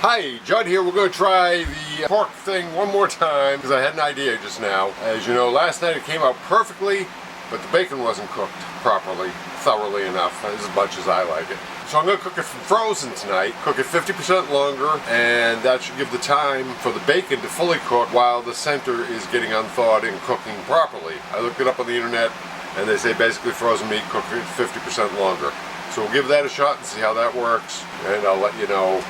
Hi, Judd here. We're going to try the pork thing one more time because I had an idea just now. As you know, last night it came out perfectly, but the bacon wasn't cooked properly, thoroughly enough, as much as I like it. So I'm going to cook it from frozen tonight, cook it 50% longer, and that should give the time for the bacon to fully cook while the center is getting unthawed and cooking properly. I looked it up on the internet, and they say basically frozen meat cook it 50% longer. So we'll give that a shot and see how that works, and I'll let you know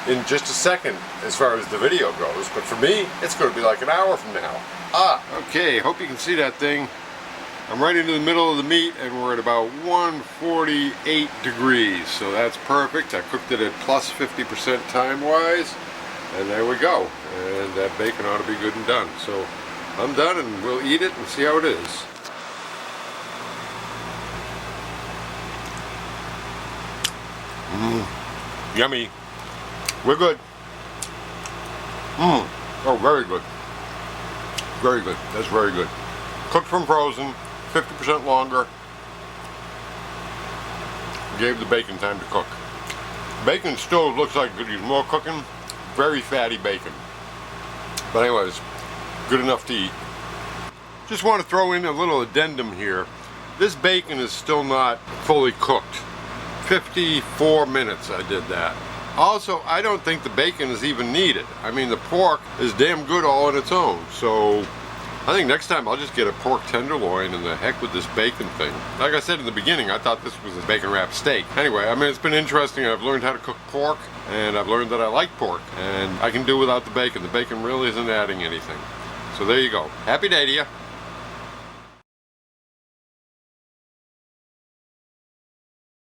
in just a second as far as the video goes, but for me it's going to be like an hour from now. Okay, hope you can see that thing. I'm right into the middle of the meat and we're at about 148 degrees, so that's perfect. I cooked it at plus 50% time wise, and there we go, and that bacon ought to be good and done. So I'm done and we'll eat it and see how it is. Yummy. We're good. Oh, very good. Very good. That's very good. Cooked from frozen, 50% longer. Gave the bacon time to cook. Bacon still looks like it could use more cooking. Very fatty bacon. But anyways, good enough to eat. Just want to throw in a little addendum here. This bacon is still not fully cooked. 54 minutes I did that. Also, I don't think the bacon is even needed. I mean, the pork is damn good all on its own. So I think next time I'll just get a pork tenderloin and the heck with this bacon thing. Like I said in the beginning, I thought this was a bacon wrapped steak. Anyway, I mean, it's been interesting. I've learned how to cook pork, and I've learned that I like pork, and I can do without the bacon. The bacon really isn't adding anything. So there you go. Happy day to you.